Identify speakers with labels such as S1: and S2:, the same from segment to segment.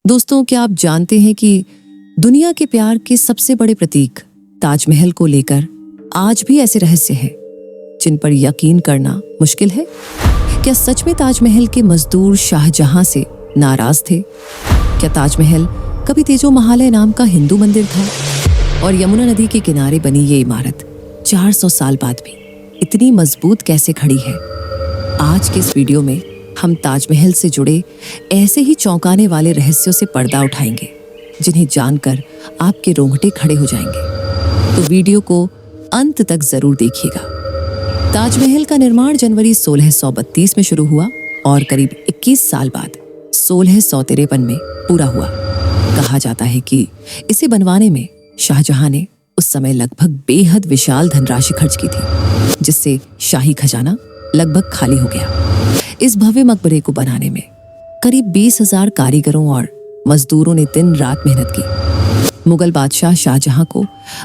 S1: दोस्तों, क्या आप जानते हैं कि दुनिया के प्यार के सबसे बड़े प्रतीक ताजमहल को लेकर आज भी ऐसे रहस्य हैं जिन पर यकीन करना मुश्किल है? क्या सच में ताजमहल के मजदूर शाहजहां से नाराज थे? क्या ताजमहल कभी तेजो महालय नाम का हिंदू मंदिर था? और यमुना नदी के किनारे बनी ये इमारत 400 साल बाद भी इतनी मजबूत कैसे खड़ी है? आज के इस वीडियो में हम ताजमहल से जुड़े ऐसे ही चौंकाने वाले रहस्यों से पर्दा उठाएंगे जिन्हें जानकर आपके रोंगटे खड़े हो जाएंगे। तो वीडियो को अंत तक जरूर देखिएगा। ताजमहल का निर्माण जनवरी 1632 में शुरू हुआ और करीब 21 साल बाद 1653 में पूरा हुआ। कहा जाता है कि इसे बनवाने में शाहजहां ने उस समय लगभग बेहद विशाल धनराशि खर्च की थी, जिससे शाही खजाना लगभग खाली हो गया। इस भव्य मकबरे को बनाने में करीब 20,000 कारीगरों और मजदूरों ने दिन रात मेहनत की। मुगल बादशाह शाहजहां को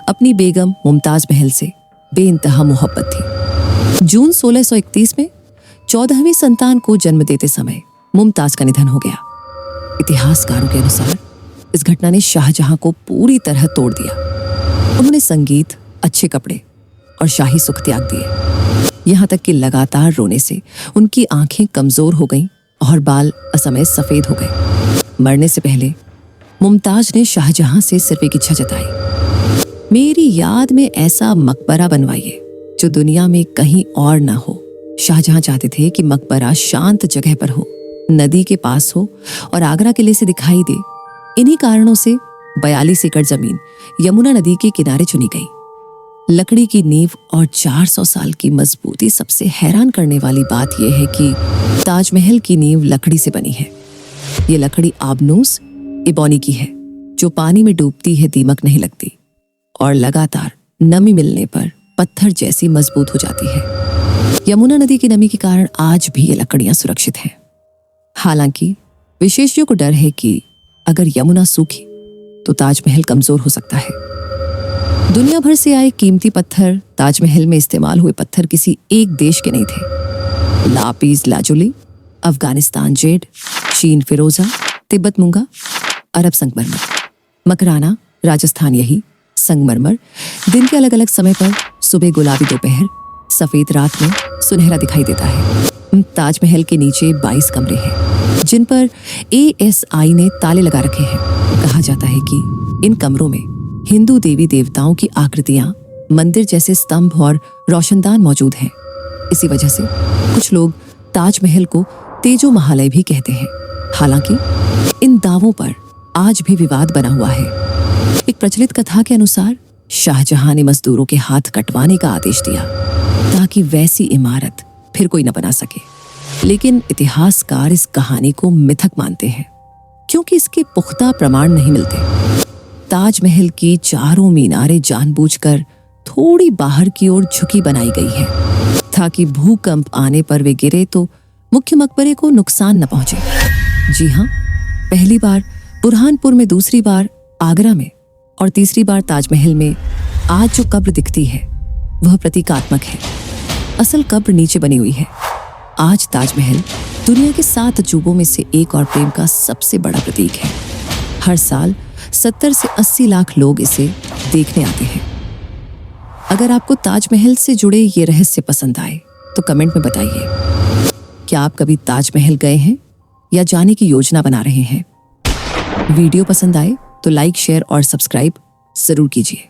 S1: अपनी बेगम मुमताज महल से बेइंतहा मोहब्बत थी। जून 1631 में 14वीं संतान को जन्म देते समय मुमताज का निधन हो गया। इतिहासकारों के अनुसार इस घटना ने शाहजहां को पूरी तरह तोड़ दिया। उन्होंने संगीत, अच्छे कपड़े और शाही सुख त्याग दिए। यहाँ तक कि लगातार रोने से उनकी आंखें कमजोर हो गईं और बाल असमय सफेद हो गए। मरने से पहले मुमताज ने शाहजहां से सिर्फ एक इच्छा जताई, मेरी याद में ऐसा मकबरा बनवाइए जो दुनिया में कहीं और ना हो। शाहजहां चाहते थे कि मकबरा शांत जगह पर हो, नदी के पास हो और आगरा किले से दिखाई दे। इन्हीं कारणों से 42 एकड़ जमीन यमुना नदी के किनारे चुनी गई। लकड़ी की नींव और 400 साल की मजबूती। सबसे हैरान करने वाली बात यह है कि ताजमहल की नींव लकड़ी से बनी है। ये लकड़ी आबनूस इबोनी की है, जो पानी में डूबती है दीमक नहीं लगती और लगातार नमी मिलने पर पत्थर जैसी मजबूत हो जाती है। यमुना नदी की नमी के कारण आज भी ये लकड़ियां सुरक्षित हैं। हालांकि विशेषज्ञों को डर है कि अगर यमुना सूखी तो ताजमहल कमजोर हो सकता है। दुनिया भर से आए कीमती पत्थर ताजमहल में इस्तेमाल हुए पत्थर किसी एक देश के नहीं थे। लापीस लाजुली, अफगानिस्तान जेड, चीन फिरोजा, तिब्बत मूंगा, अरब संगमरमर, मकराना राजस्थान यही संगमरमर दिन के अलग अलग समय पर सुबह गुलाबी, दोपहर सफेद, रात में सुनहरा दिखाई देता है। ताजमहल के नीचे 22 कमरे हैं जिन पर ASI ने ताले लगा रखे हैं। कहा जाता है कि इन कमरों में हिंदू देवी देवताओं की आकृतियां, मंदिर जैसे स्तंभ और रोशनदान मौजूद हैं। इसी वजह से कुछ लोग ताजमहल को तेजो महालय भी कहते हैं। हालांकि इन दावों पर आज भी विवाद बना हुआ है। एक प्रचलित कथा के अनुसार शाहजहां ने मजदूरों के हाथ कटवाने का आदेश दिया ताकि वैसी इमारत फिर कोई न बना सके। लेकिन इतिहासकार इस कहानी को मिथक मानते हैं क्योंकि इसके पुख्ता प्रमाण नहीं मिलते। ताजमहल की चारों मीनारें जानबूझकर थोड़ी बाहर की ओर झुकी बनाई गई है ताकि भूकंप आने पर वे गिरे तो मुख्य मकबरे को नुकसान न पहुंचे। जी हाँ, पहली बार बुरहानपुर में, दूसरी बार आगरा में और तीसरी बार ताजमहल में आज जो कब्र दिखती है वह प्रतीकात्मक है। असल कब्र नीचे बनी हुई है। आज ताजमहल दुनिया के 7 अजूबों में से एक और प्रेम का सबसे बड़ा प्रतीक है। हर साल 70 से 80 लाख लोग इसे देखने आते हैं। अगर आपको ताजमहल से जुड़े ये रहस्य पसंद आए तो कमेंट में बताइए। क्या आप कभी ताजमहल गए हैं या जाने की योजना बना रहे हैं? वीडियो पसंद आए तो लाइक, शेयर और सब्सक्राइब जरूर कीजिए।